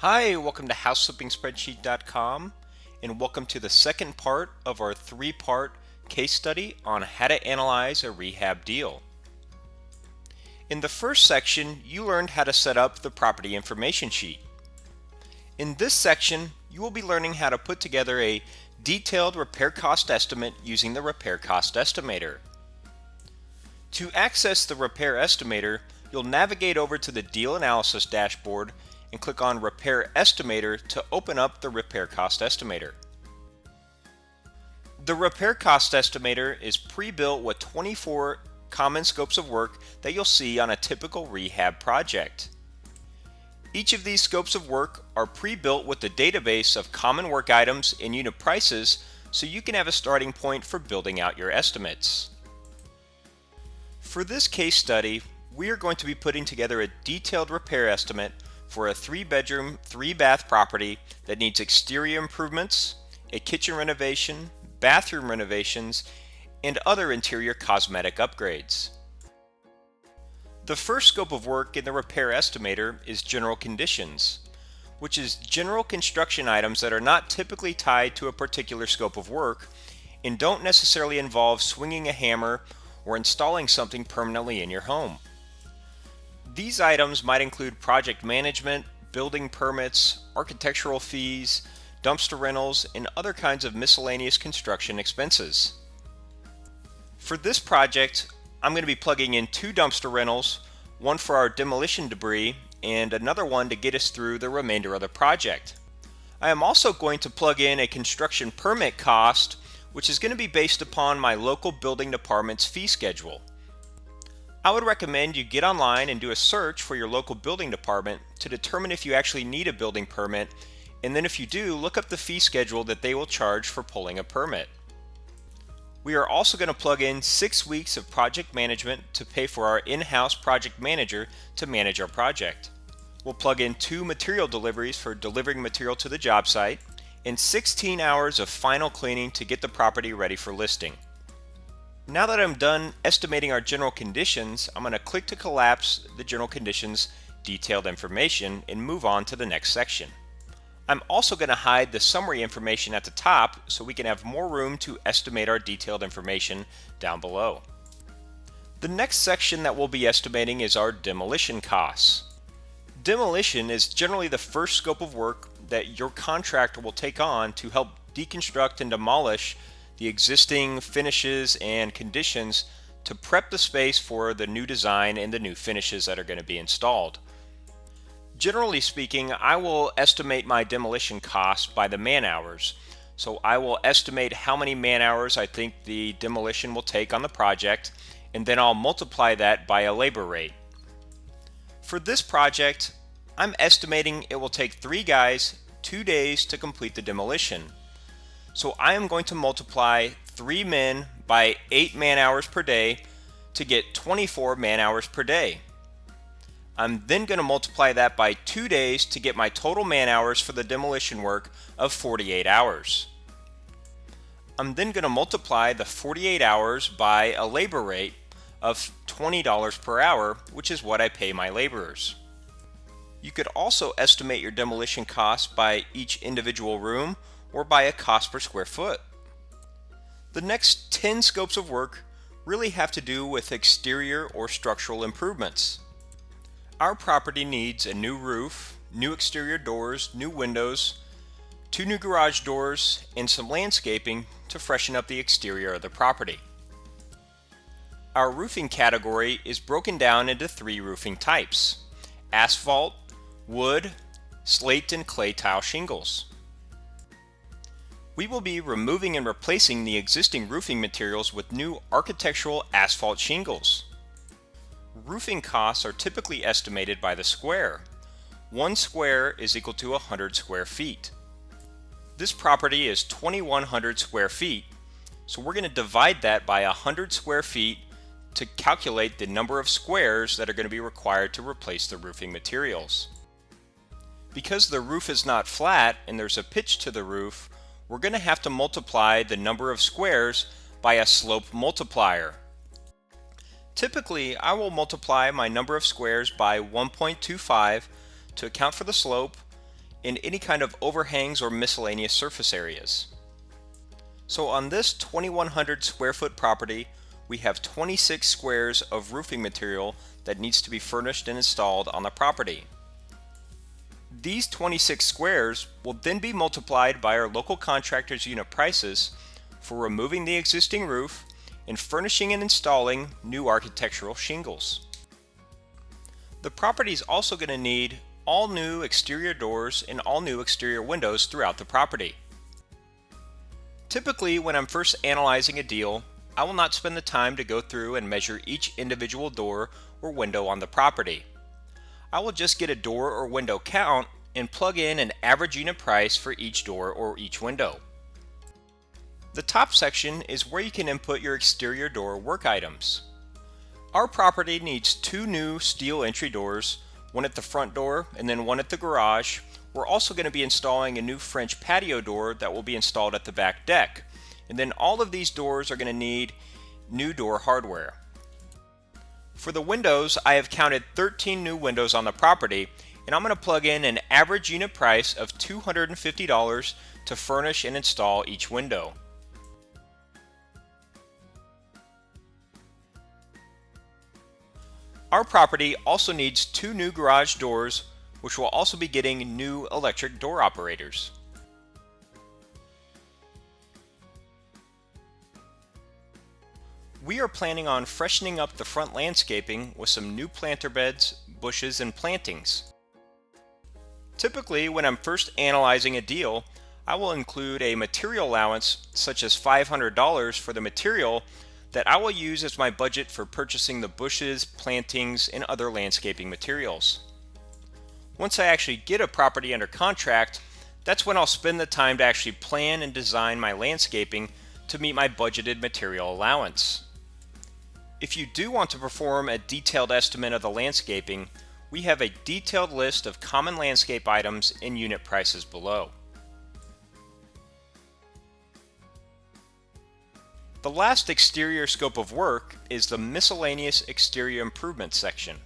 Hi, welcome to HouseFlippingSpreadsheet.com, and welcome to the second part of our three-part case study on how to analyze a rehab deal. In the first section, you learned how to set up the property information sheet. In this section, you will be learning how to put together a detailed repair cost estimate using the repair cost estimator. To access the repair estimator, you'll navigate over to the Deal Analysis dashboard and click on Repair Estimator to open up the Repair Cost Estimator. The Repair Cost Estimator is pre-built with 24 common scopes of work that you'll see on a typical rehab project. Each of these scopes of work are pre-built with the database of common work items and unit prices, so you can have a starting point for building out your estimates. For this case study, we are going to be putting together a detailed repair estimate for a 3-bedroom, 3-bath property that needs exterior improvements, a kitchen renovation, bathroom renovations, and other interior cosmetic upgrades. The first scope of work in the repair estimator is general conditions, which is general construction items that are not typically tied to a particular scope of work and don't necessarily involve swinging a hammer or installing something permanently in your home. These items might include project management, building permits, architectural fees, dumpster rentals, and other kinds of miscellaneous construction expenses. For this project, I'm going to be plugging in 2 dumpster rentals, one for our demolition debris and another one to get us through the remainder of the project. I am also going to plug in a construction permit cost, which is going to be based upon my local building department's fee schedule. I would recommend you get online and do a search for your local building department to determine if you actually need a building permit, and then if you do, look up the fee schedule that they will charge for pulling a permit. We are also going to plug in 6 weeks of project management to pay for our in-house project manager to manage our project. We'll plug in 2 material deliveries for delivering material to the job site, and 16 hours of final cleaning to get the property ready for listing. Now that I'm done estimating our general conditions, I'm going to click to collapse the general conditions detailed information and move on to the next section. I'm also going to hide the summary information at the top so we can have more room to estimate our detailed information down below. The next section that we'll be estimating is our demolition costs. Demolition is generally the first scope of work that your contractor will take on to help deconstruct and demolish the existing finishes and conditions to prep the space for the new design and the new finishes that are going to be installed. Generally speaking, I will estimate my demolition costs by the man hours. So I will estimate how many man hours I think the demolition will take on the project, and then I'll multiply that by a labor rate. For this project, I'm estimating it will take 3 guys 2 days to complete the demolition. So I am going to multiply 3 men by 8 man hours per day to get 24 man hours per day. I'm then going to multiply that by 2 days to get my total man hours for the demolition work of 48 hours. I'm then going to multiply the 48 hours by a labor rate of $20 per hour, which is what I pay my laborers. You could also estimate your demolition costs by each individual room or by a cost per square foot. The next 10 scopes of work really have to do with exterior or structural improvements. Our property needs a new roof, new exterior doors, new windows, 2 new garage doors, and some landscaping to freshen up the exterior of the property. Our roofing category is broken down into 3 roofing types: asphalt, wood, slate, and clay tile shingles. We will be removing and replacing the existing roofing materials with new architectural asphalt shingles. Roofing costs are typically estimated by the square. 1 square is equal to 100 square feet. This property is 2,100 square feet, so we're going to divide that by 100 square feet to calculate the number of squares that are going to be required to replace the roofing materials. Because the roof is not flat and there's a pitch to the roof, we're going to have to multiply the number of squares by a slope multiplier. Typically, I will multiply my number of squares by 1.25 to account for the slope, and any kind of overhangs or miscellaneous surface areas. So on this 2,100 square foot property, we have 26 squares of roofing material that needs to be furnished and installed on the property. These 26 squares will then be multiplied by our local contractor's unit prices for removing the existing roof and furnishing and installing new architectural shingles. The property is also going to need all new exterior doors and all new exterior windows throughout the property. Typically, when I'm first analyzing a deal, I will not spend the time to go through and measure each individual door or window on the property. I will just get a door or window count and plug in an average unit price for each door or each window. The top section is where you can input your exterior door work items. Our property needs 2 new steel entry doors, one at the front door and then one at the garage. We're also going to be installing a new French patio door that will be installed at the back deck. And then all of these doors are going to need new door hardware. For the windows, I have counted 13 new windows on the property, and I'm going to plug in an average unit price of $250 to furnish and install each window. Our property also needs 2 new garage doors, which will also be getting new electric door operators. We are planning on freshening up the front landscaping with some new planter beds, bushes, and plantings. Typically, when I'm first analyzing a deal, I will include a material allowance such as $500 for the material that I will use as my budget for purchasing the bushes, plantings, and other landscaping materials. Once I actually get a property under contract, that's when I'll spend the time to actually plan and design my landscaping to meet my budgeted material allowance. If you do want to perform a detailed estimate of the landscaping, we have a detailed list of common landscape items and unit prices below. The last exterior scope of work is the Miscellaneous Exterior Improvements section.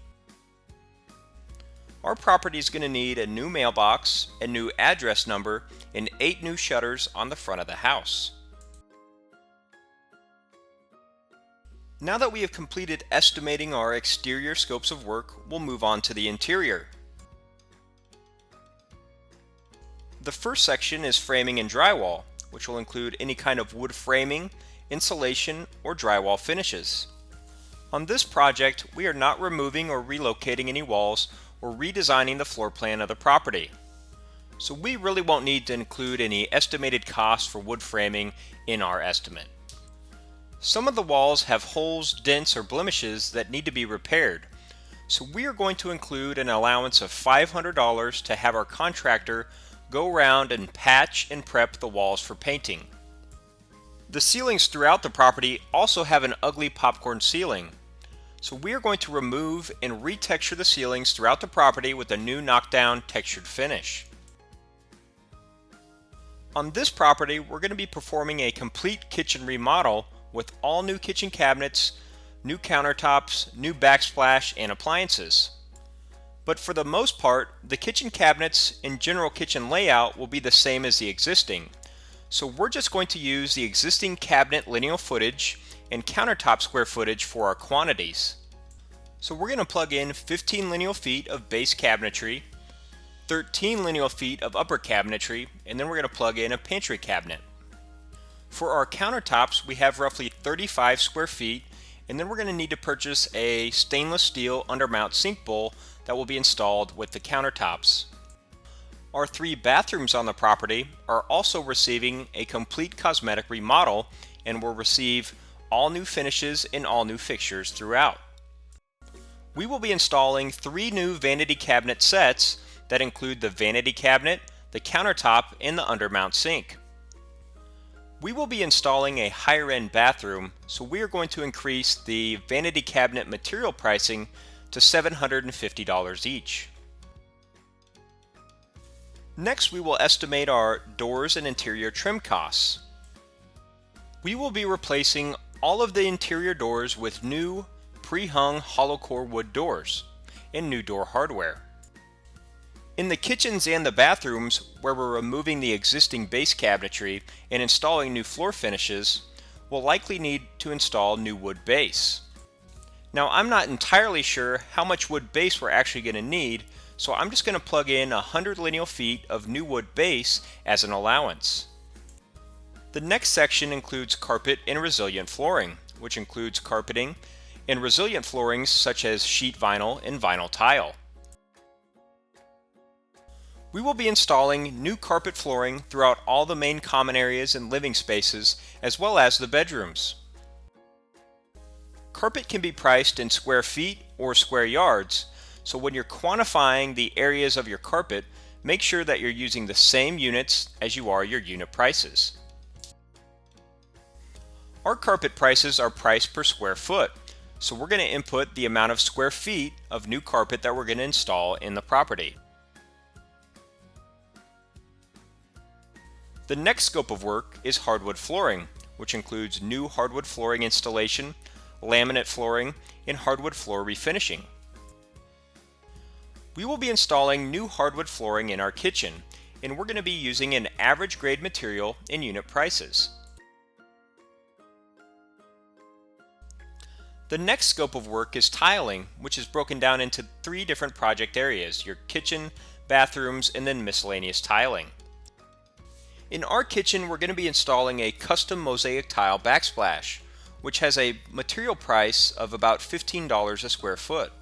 Our property is going to need a new mailbox, a new address number, and 8 new shutters on the front of the house. Now that we have completed estimating our exterior scopes of work, we'll move on to the interior. The first section is framing and drywall, which will include any kind of wood framing, insulation, or drywall finishes. On this project, we are not removing or relocating any walls or redesigning the floor plan of the property. So we really won't need to include any estimated costs for wood framing in our estimate. Some of the walls have holes, dents, or blemishes that need to be repaired. So we are going to include an allowance of $500 to have our contractor go around and patch and prep the walls for painting. The ceilings throughout the property also have an ugly popcorn ceiling. So we are going to remove and retexture the ceilings throughout the property with a new knockdown textured finish. On this property, we're going to be performing a complete kitchen remodel with all new kitchen cabinets, new countertops, new backsplash, and appliances. But for the most part, the kitchen cabinets and general kitchen layout will be the same as the existing. So we're just going to use the existing cabinet lineal footage and countertop square footage for our quantities. So we're going to plug in 15 lineal feet of base cabinetry, 13 lineal feet of upper cabinetry, and then we're going to plug in a pantry cabinet. For our countertops, we have roughly 35 square feet, and then we're going to need to purchase a stainless steel undermount sink bowl that will be installed with the countertops. Our 3 bathrooms on the property are also receiving a complete cosmetic remodel and will receive all new finishes and all new fixtures throughout. We will be installing 3 new vanity cabinet sets that include the vanity cabinet, the countertop, and the undermount sink. We will be installing a higher end bathroom, so we are going to increase the vanity cabinet material pricing to $750 each. Next, we will estimate our doors and interior trim costs. We will be replacing all of the interior doors with new pre-hung hollow core wood doors and new door hardware. In the kitchens and the bathrooms, where we're removing the existing base cabinetry and installing new floor finishes, we'll likely need to install new wood base. Now, I'm not entirely sure how much wood base we're actually going to need, so I'm just going to plug in 100 lineal feet of new wood base as an allowance. The next section includes carpet and resilient flooring, which includes carpeting and resilient floorings such as sheet vinyl and vinyl tile. We will be installing new carpet flooring throughout all the main common areas and living spaces, as well as the bedrooms. Carpet can be priced in square feet or square yards, so when you're quantifying the areas of your carpet, make sure that you're using the same units as you are your unit prices. Our carpet prices are priced per square foot, so we're going to input the amount of square feet of new carpet that we're going to install in the property. The next scope of work is hardwood flooring, which includes new hardwood flooring installation, laminate flooring, and hardwood floor refinishing. We will be installing new hardwood flooring in our kitchen, and we're going to be using an average grade material in unit prices. The next scope of work is tiling, which is broken down into 3 different project areas: your kitchen, bathrooms, and then miscellaneous tiling. In our kitchen, we're going to be installing a custom mosaic tile backsplash, which has a material price of about $15 a square foot.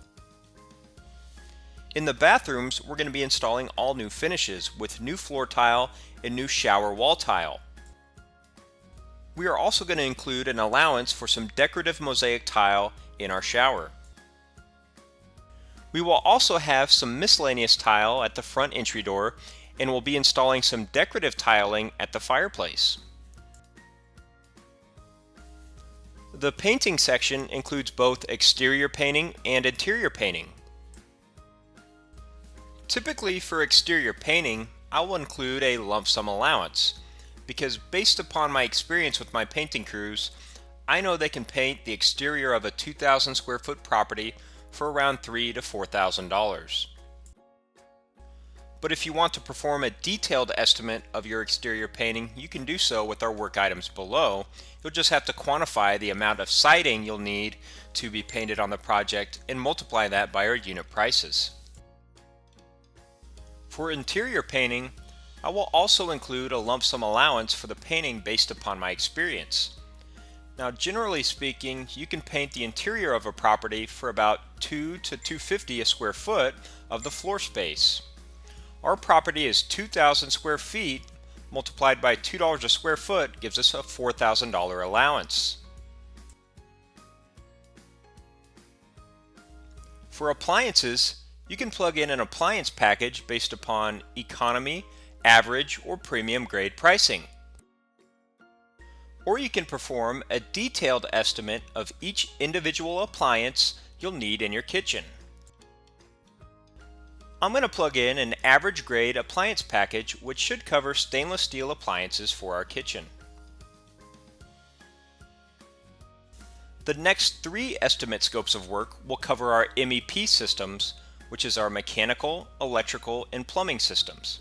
In the bathrooms, we're going to be installing all new finishes with new floor tile and new shower wall tile. We are also going to include an allowance for some decorative mosaic tile in our shower. We will also have some miscellaneous tile at the front entry door, and we'll be installing some decorative tiling at the fireplace. The painting section includes both exterior painting and interior painting. Typically for exterior painting, I will include a lump sum allowance, because based upon my experience with my painting crews, I know they can paint the exterior of a 2,000 square foot property for around $3,000 to $4,000. But if you want to perform a detailed estimate of your exterior painting, you can do so with our work items below. You'll just have to quantify the amount of siding you'll need to be painted on the project and multiply that by our unit prices. For interior painting, I will also include a lump sum allowance for the painting based upon my experience. Now, generally speaking, you can paint the interior of a property for about $2 to $250 a square foot of the floor space. Our property is 2,000 square feet, multiplied by $2 a square foot gives us a $4,000 allowance. For appliances, you can plug in an appliance package based upon economy, average, or premium grade pricing. Or you can perform a detailed estimate of each individual appliance you'll need in your kitchen. I'm going to plug in an average grade appliance package, which should cover stainless steel appliances for our kitchen. The next 3 estimate scopes of work will cover our MEP systems, which is our mechanical, electrical, and plumbing systems.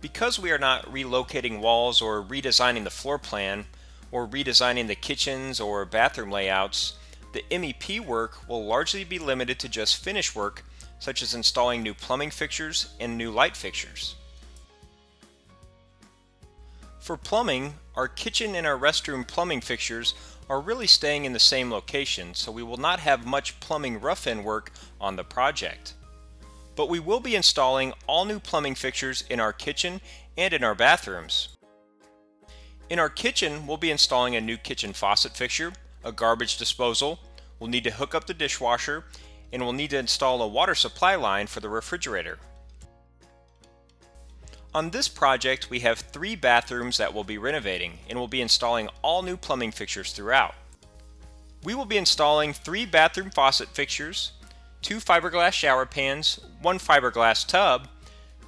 Because we are not relocating walls or redesigning the floor plan or redesigning the kitchens or bathroom layouts, the MEP work will largely be limited to just finish work, such as installing new plumbing fixtures and new light fixtures. For plumbing, our kitchen and our restroom plumbing fixtures are really staying in the same location, so we will not have much plumbing rough-in work on the project. But we will be installing all new plumbing fixtures in our kitchen and in our bathrooms. In our kitchen, we'll be installing a new kitchen faucet fixture, a garbage disposal, we'll need to hook up the dishwasher, and we'll need to install a water supply line for the refrigerator. On this project, we have 3 bathrooms that we'll be renovating, and we'll be installing all new plumbing fixtures throughout. We will be installing 3 bathroom faucet fixtures, 2 fiberglass shower pans, 1 fiberglass tub,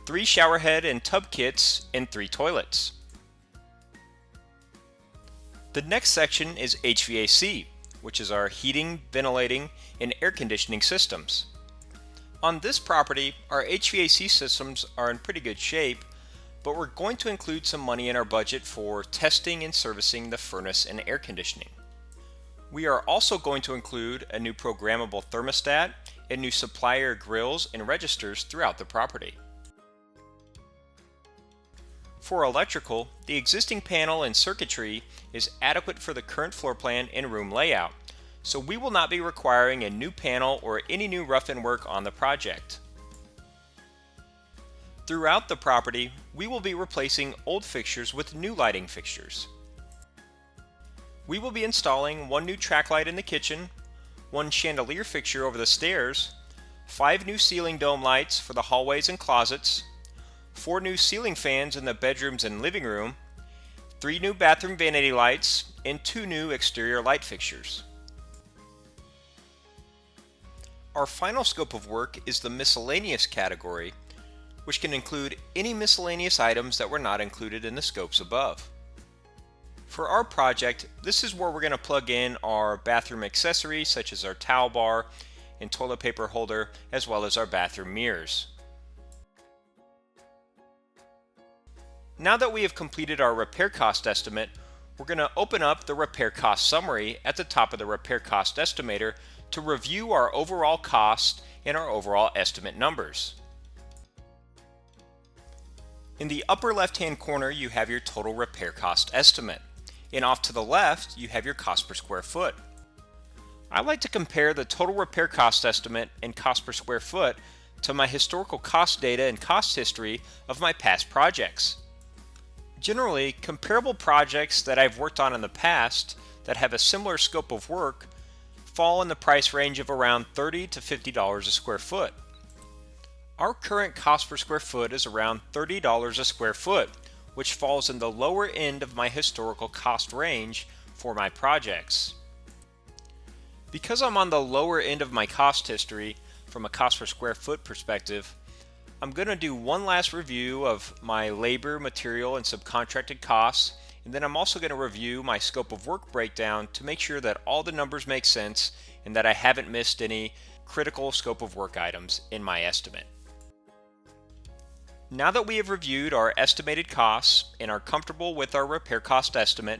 3 shower head and tub kits, and 3 toilets. The next section is HVAC, which is our heating, ventilating, and air conditioning systems. On this property, our HVAC systems are in pretty good shape, but we're going to include some money in our budget for testing and servicing the furnace and air conditioning. We are also going to include a new programmable thermostat and new supplier grills and registers throughout the property. For electrical, the existing panel and circuitry is adequate for the current floor plan and room layout, so we will not be requiring a new panel or any new rough-in work on the project. Throughout the property, we will be replacing old fixtures with new lighting fixtures. We will be installing one new track light in the kitchen, one chandelier fixture over the stairs, 5 new ceiling dome lights for the hallways and closets, 4 new ceiling fans in the bedrooms and living room, 3 new bathroom vanity lights, and 2 new exterior light fixtures. Our final scope of work is the miscellaneous category, which can include any miscellaneous items that were not included in the scopes above. For our project, this is where we're going to plug in our bathroom accessories such as our towel bar and toilet paper holder, as well as our bathroom mirrors. Now that we have completed our repair cost estimate, we're going to open up the repair cost summary at the top of the repair cost estimator to review our overall cost and our overall estimate numbers. In the upper left-hand corner, you have your total repair cost estimate, and off to the left, you have your cost per square foot. I like to compare the total repair cost estimate and cost per square foot to my historical cost data and cost history of my past projects. Generally, comparable projects that I've worked on in the past that have a similar scope of work fall in the price range of around $30 to $50 a square foot. Our current cost per square foot is around $30 a square foot, which falls in the lower end of my historical cost range for my projects. Because I'm on the lower end of my cost history from a cost per square foot perspective, I'm going to do one last review of my labor, material, and subcontracted costs, and then I'm also going to review my scope of work breakdown to make sure that all the numbers make sense and that I haven't missed any critical scope of work items in my estimate. Now that we have reviewed our estimated costs and are comfortable with our repair cost estimate,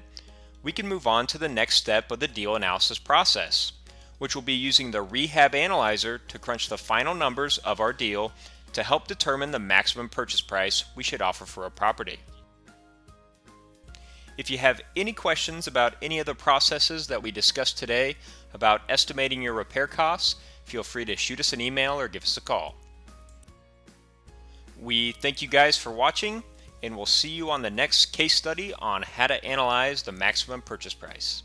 we can move on to the next step of the deal analysis process, which will be using the Rehab Analyzer to crunch the final numbers of our deal to help determine the maximum purchase price we should offer for a property. If you have any questions about any of the processes that we discussed today about estimating your repair costs, feel free to shoot us an email or give us a call. We thank you guys for watching, and we'll see you on the next case study on how to analyze the maximum purchase price.